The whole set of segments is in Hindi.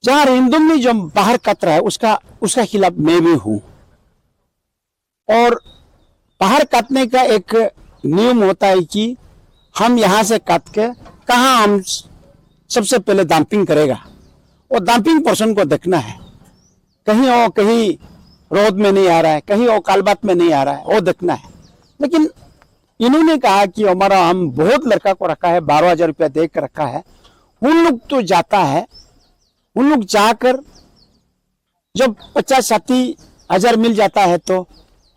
जहां हिंदू में जो बाहर कत रहा है उसका खिलाफ मैं भी हूं। और बाहर काटने का एक नियम होता है कि हम यहां से काट के कहां हम सबसे पहले डंपिंग करेगा, और डंपिंग पर्सन को देखना है। कहीं रोड में नहीं आ रहा है, कहीं वो कालबात में नहीं आ रहा है, वो देखना है। लेकिन इन्होंने कहा कि हमारा हम बहुत लड़का को रखा है, 12,000 रुपया दे कर रखा है। उन लोग तो जाता है, उन लोग जाकर जब 50-60 हजार मिल जाता है तो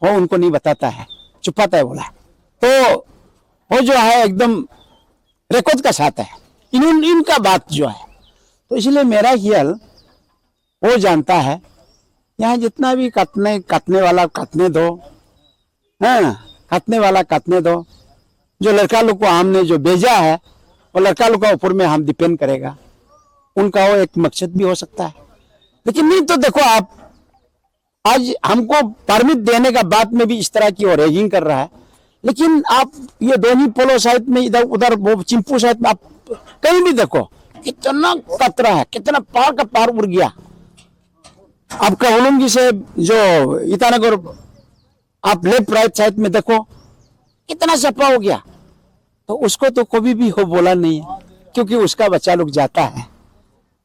वो उनको नहीं बताता है, छुपाता है बोला। तो वो जो है एकदम रिकॉर्ड का साथ है इनका बात जो है। तो इसलिए मेरा ख्याल वो जानता है यहाँ जितना भी काटने वाला काटने दो, हाँ, काटने वाला काटने दो। जो लड़का लोग को हमने जो भेजा है वो लड़का लोग का ऊपर में हम डिपेंड करेगा। उनका वो एक मकसद भी हो सकता है। लेकिन नहीं तो देखो आप, आज हमको परमिट देने का बाद में भी इस तरह की और रैगिंग कर रहा है। लेकिन आप ये दोनी पोलो साइड में इधर उधर वो चिंपू साइड में आप कहीं भी देखो कितना कतरा है, कितना पार का पार उड़ गया। आपका होलुंगी से जो ईटानगर आप लेफ्ट राइट साइड में देखो कितना सफा हो गया। तो उसको तो कभी भी हो बोला नहीं है, क्योंकि उसका बच्चा लोग जाता है,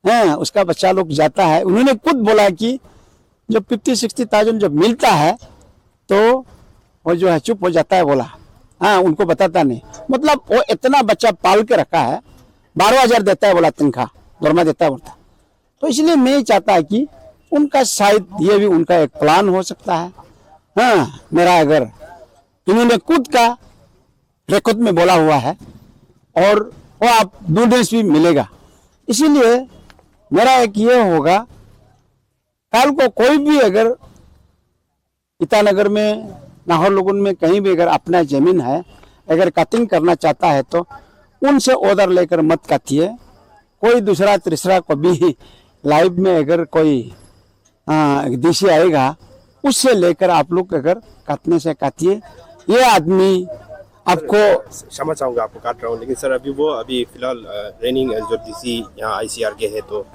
हाँ, उसका बच्चा लोग जाता है। उन्होंने खुद बोला कि जब 50-60,000 जब मिलता है तो वो जो है चुप हो जाता है बोला, हाँ, उनको बताता नहीं। मतलब वो इतना बच्चा पाल के रखा है, 12,000 देता है बोला, तनख्वाह दरमा देता है बोलता। तो इसलिए मैं चाहता है कि उनका शायद ये भी उनका एक प्लान हो सकता है। हाँ, मेरा अगर इन्होंने खुद का रिकॉर्ड में बोला हुआ है और वो आप ढूंढने भी मिलेगा। इसीलिए मेरा एक ये होगा, कल को कोई भी अगर ईटानगर में, नाहरलगुन में कहीं भी अगर अपना जमीन है, अगर कटिंग करना चाहता है तो उनसे ऑर्डर लेकर मत काटिए। कोई दूसरा तीसरा को भी लाइव में अगर कोई देशी आएगा उससे लेकर आप लोग अगर काटने से काटिए। ये आदमी आपको, क्षमा चाहूंगा आपको काट रहा हूँ, लेकिन सर अभी फिलहाल ट्रेनिंग जो डीसी यहाँ ICR के है, तो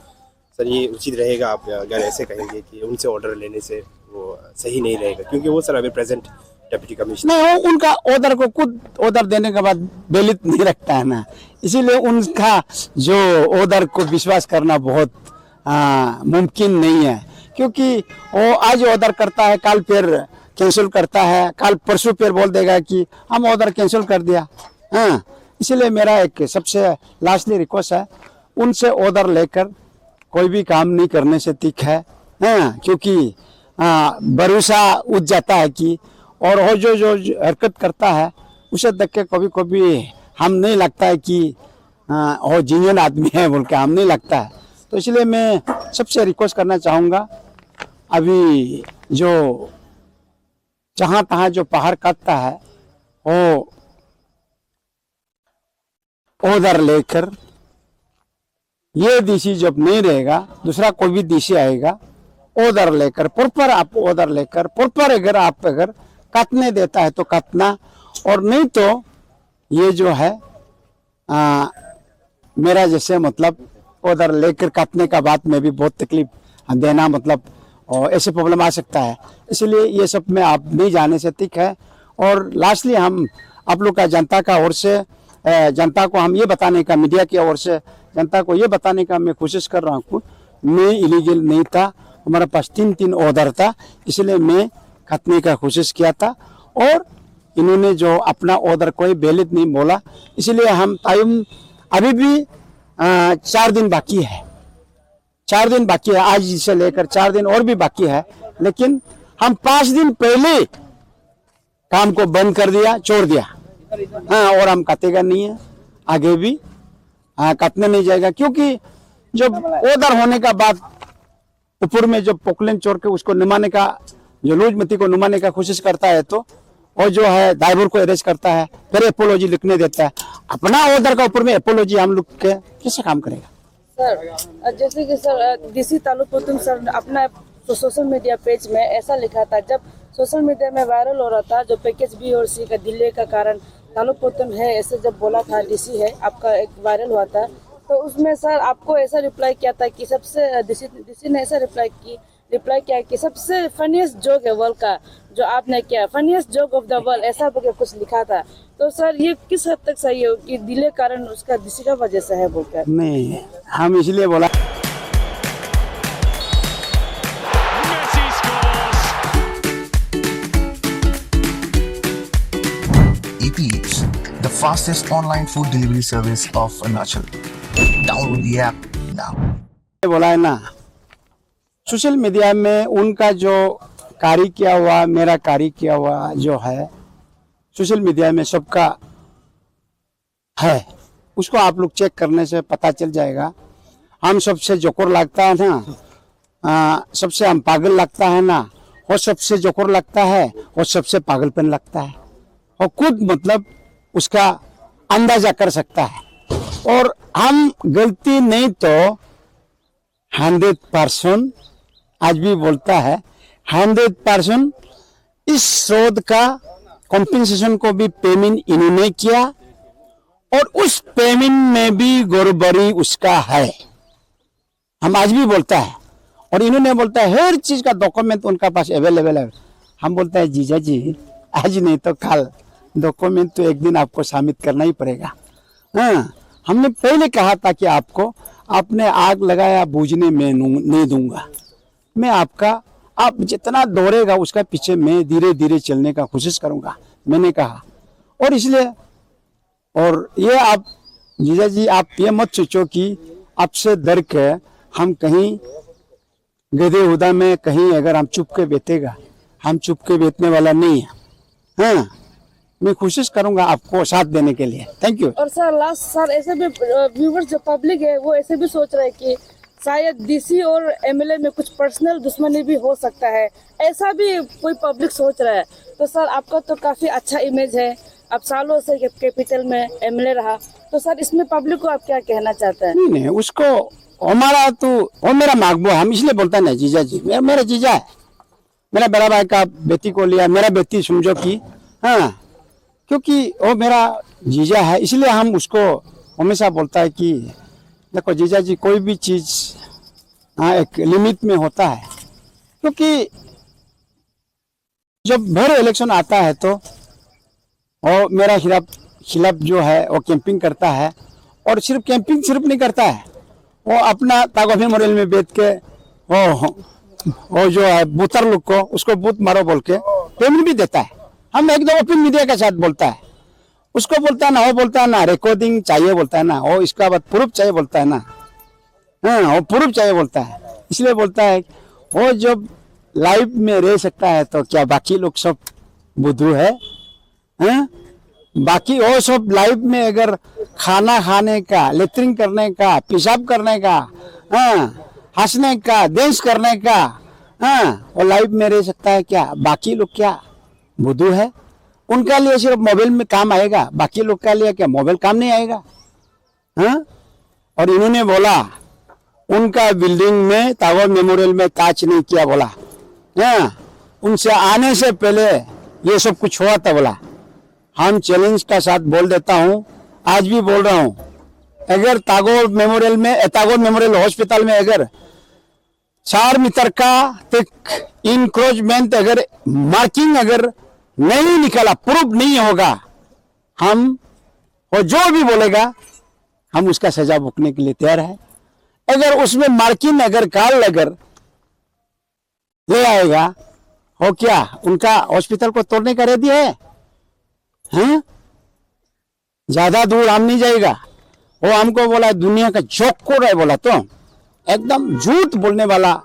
सर ये उचित रहेगा आप अगर ऐसे कहेंगे कि उनसे ऑर्डर लेने से वो सही नहीं रहेगा, क्योंकि वो सर अभी प्रेजेंट डिप्टी कमिश्नर नहीं, वो उनका ऑर्डर को खुद ऑर्डर देने के बाद वैलिड नहीं रखता है ना। इसीलिए उनका जो ऑर्डर को विश्वास करना बहुत मुमकिन नहीं है, क्योंकि वो आज ऑर्डर करता है, कल फिर कैंसिल करता है, कल परसों फिर बोल देगा कि हम ऑर्डर कैंसिल कर दिया। हाँ, इसलिए मेरा एक सबसे लास्टली रिक्वेस्ट है, उनसे ऑर्डर लेकर कोई भी काम नहीं करने से ठीक है। हाँ, क्योंकि भरोसा उठ जाता है कि, और वो जो हरकत करता है उसे देख के कभी कभी हम नहीं लगता है कि वो जीनियन आदमी है बोल के हम नहीं लगता है। तो इसलिए मैं सबसे रिक्वेस्ट करना चाहूँगा, अभी जो जहाँ तहाँ जो पहाड़ काटता है वो ऑर्डर लेकर, ये डीसी जब नहीं रहेगा दूसरा कोई भी डीसी आएगा, ऑर्डर लेकर प्रॉपर आप ऑर्डर लेकर प्रॉपर अगर काटने देता है तो काटना, और नहीं तो ये जो है मेरा जैसे मतलब ऑर्डर लेकर काटने का बाद में भी बहुत तकलीफ देना, मतलब और ऐसे प्रॉब्लम आ सकता है। इसलिए ये सब में आप नहीं जाने से ठीक है। और लास्टली हम आप लोग का जनता का ओर से, जनता को हम ये बताने का, मीडिया की ओर से जनता को ये बताने का मैं कोशिश कर रहा हूँ, मैं इलीगल नहीं था, हमारे पास 3 ऑर्डर था, इसलिए मैं काटने का कोशिश किया था। और इन्होंने जो अपना ऑर्डर कोई वैलिड नहीं बोला, इसलिए हम टाइम अभी भी 4 दिन बाकी है, 4 दिन बाकी है, आज से लेकर 4 दिन और भी बाकी है। लेकिन हम 5 दिन पहले काम को बंद कर दिया, छोड़ दिया। हाँ, और हम काटेगा नहीं है, आगे भी काटने नहीं जाएगा, क्योंकि जब ऑर्डर होने का बाद ऊपर में जब पोकलेन चोर के उसको नुमाने का, जो लूजमती को नुमाने का कोशिश करता है, तो और जो है ड्राइवर को अरेस्ट करता है, फिर एपोलॉजी लिखने देता है। अपना ऑर्डर का ऊपर में एपोलॉजी हम लोग के कैसे काम करेगा सर? जैसे कि सर डीसी तालुपोतुम सर अपना सोशल मीडिया पेज में ऐसा लिखा था, जब सोशल मीडिया में वायरल हो रहा था जो पैकेज B और C का डिले का कारण तालुपोतुम है, ऐसे जब बोला था डीसी है आपका, एक वायरल हुआ था, तो उसमें सर आपको ऐसा रिप्लाई किया था कि सबसे डीसी ने ऐसा रिप्लाई किया कि सबसे फनीस्ट जोक है वर्ल्ड का जो आपने किया, funniest joke of the world, ऐसा करके कुछ लिखा था। तो सर ये किस हद तक सही है कि डिले कारण उसका डीसी का वजह से है बोलकर? नहीं, हम इसलिए बोला Messi scores. Eat Eats, the fastest online food delivery service of Arunachal. Download the app now. बोला है ना, सोशल मीडिया में उनका जो कार्य किया हुआ, मेरा कार्य किया हुआ जो है सोशल मीडिया में सबका है, उसको आप लोग चेक करने से पता चल जाएगा। हम सबसे जोकर लगता है ना, सबसे हम पागल लगता है ना, और सबसे जोकर लगता है और सबसे पागलपन लगता है, और खुद मतलब उसका अंदाजा कर सकता है। और हम गलती नहीं तो 100% आज भी बोलता है 100% इस शोध का कॉम्पेंसेशन को भी पेमेंट इन्होंने किया, और उस पेमेंट में भी गड़बड़ी उसका है। हम आज भी बोलता है, और इन्होंने बोलता है हर चीज का डॉक्यूमेंट उनका पास अवेलेबल है। हम बोलते हैं जीजा जी आज नहीं तो कल डॉक्यूमेंट तो एक दिन आपको सबमिट करना ही पड़ेगा। हाँ, हमने पहले कहा था कि आपको आपने आग लगाया बूझने में नहीं दूंगा, मैं आपका आप जितना दौड़ेगा उसका पीछे मैं धीरे धीरे चलने का कोशिश करूंगा, मैंने कहा। और इसलिए और ये आप जीजा जी आप ये मत सोचो कि आपसे डर के हम कहीं गधे हुदा में कहीं अगर हम चुप के बैठेगा, हम चुप के बैठने वाला नहीं है। हाँ, मैं कोशिश करूंगा आपको साथ देने के लिए। Thank you. और सर लास्ट सर ऐसे भी व्यूवर्स जो पब्लिक है वो ऐसे भी सोच रहे हैं कि शायद डीसी और एमएलए में कुछ पर्सनल दुश्मनी भी हो सकता है, ऐसा भी कोई पब्लिक सोच रहा है। तो सर आपका तो काफी अच्छा इमेज है, आप सालों से कैपिटल में एमएलए रहा, तो सर इसमें पब्लिक को आप क्या कहना चाहते हैं? नहीं, उसको हमारा तो वो मेरा महबूब, हम इसलिए बोलते हैं ना जीजा जी, मेरा जीजा है। मेरा बड़ा भाई का बेटी को लिया, मेरा बेटी समझो कि हाँ, क्योंकि वो मेरा जीजा है, इसलिए हम उसको हमेशा बोलता है कि देखो जीजा जी कोई भी चीज हाँ एक लिमिट में होता है। क्योंकि जब भर इलेक्शन आता है तो और मेरा खिलाफ जो है वो कैंपिंग करता है, और सिर्फ कैंपिंग सिर्फ नहीं करता है, वो अपना तागो मेमोरियल में बैठ के वो जो है बूतर लोग को उसको बूथ मारो बोल के पेमेंट भी देता है। हम एकदम ओपन मीडिया के साथ बोलता है, उसको बोलता है ना, वो बोलता है ना रिकॉर्डिंग चाहिए बोलता है ना, वो इसका बाद प्रूफ चाहिए बोलता है ना, हाँ वो प्रूफ चाहिए बोलता है। इसलिए बोलता है वो जब लाइव में रह सकता है तो क्या बाकी लोग सब बुद्धू है? हाँ? बाकी वो सब लाइव में अगर खाना खाने का, लेटरिन करने का, पेशाब करने का, हाँ हंसने का, डांस करने का, हाँ वो लाइव में रह सकता है, क्या बाकी लोग क्या बुद्धू है? उनका लिए सिर्फ मोबाइल में काम आएगा, बाकी लोग का लिए क्या मोबाइल काम नहीं आएगा? हाँ? और इन्होंने बोला उनका बिल्डिंग में टावर मेमोरियल में कांच नहीं किया बोला, हाँ उनसे आने से पहले ये सब कुछ हुआ था बोला। हम चैलेंज का साथ बोल देता हूँ, आज भी बोल रहा हूँ, अगर टागोर मेमोरियल हॉस्पिटल में अगर 4 मीटर का तक इंक्रोचमेंट अगर मार्किंग अगर नहीं निकला, प्रूफ नहीं होगा, हम और जो भी बोलेगा हम उसका सजा भुगतने के लिए तैयार है। अगर उसमें मार्किंग अगर काल अगर ले आएगा, हो क्या उनका हॉस्पिटल को तोड़ने का रेडी है? हैं? ज्यादा दूर हम नहीं जाएगा। वो हमको बोला दुनिया का जोकर है बोला, तो एकदम झूठ बोलने वाला।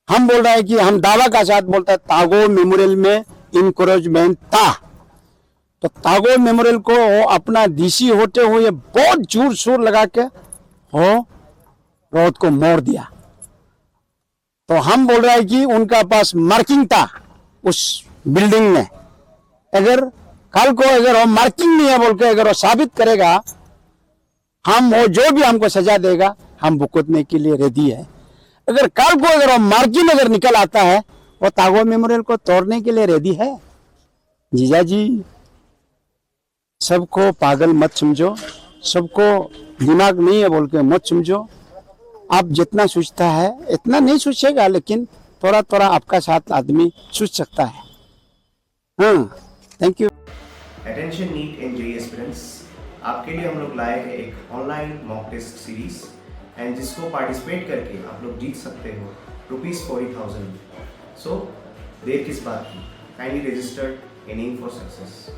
हम बोल रहे हैं कि हम दावा का साथ बोलता है टागोर मेमोरियल में इंकरेजमेंट था, तो टागोर मेमोरियल को वो अपना डीसी होते हुए बहुत जोर शोर लगा के वो रोड को मोड़ दिया। तो हम बोल रहे हैं कि उनका पास मार्किंग था उस बिल्डिंग में, अगर कल को अगर वो मार्किंग नहीं है बोल के अगर वो साबित करेगा, हम वो जो भी हमको सजा देगा हम भुगतने के लिए रेडी है। अगर कल को अगर वो मार्किंग अगर निकल आता है, वो टागोर मेमोरियल को तोड़ने के लिए रेडी है। जीजा जी सबको पागल मत समझो, सबको दिमाग नहीं है बोल के मत समझो। आप जितना सोचता है इतना नहीं सोचेगा, लेकिन थोड़ा थोड़ा आपका साथ आदमी सोच सकता है। हाँ, thank you. Attention NEET and JEE aspirants, आपके लिए हम लोग लाए हैं एक online mock test series and जिसको पार्टिसिपेट करके आप लोग जीत सकते हो ₹40,000। सो देर किस बात की, काइंडली रजिस्टर्ड एनिंग फॉर सक्सेस।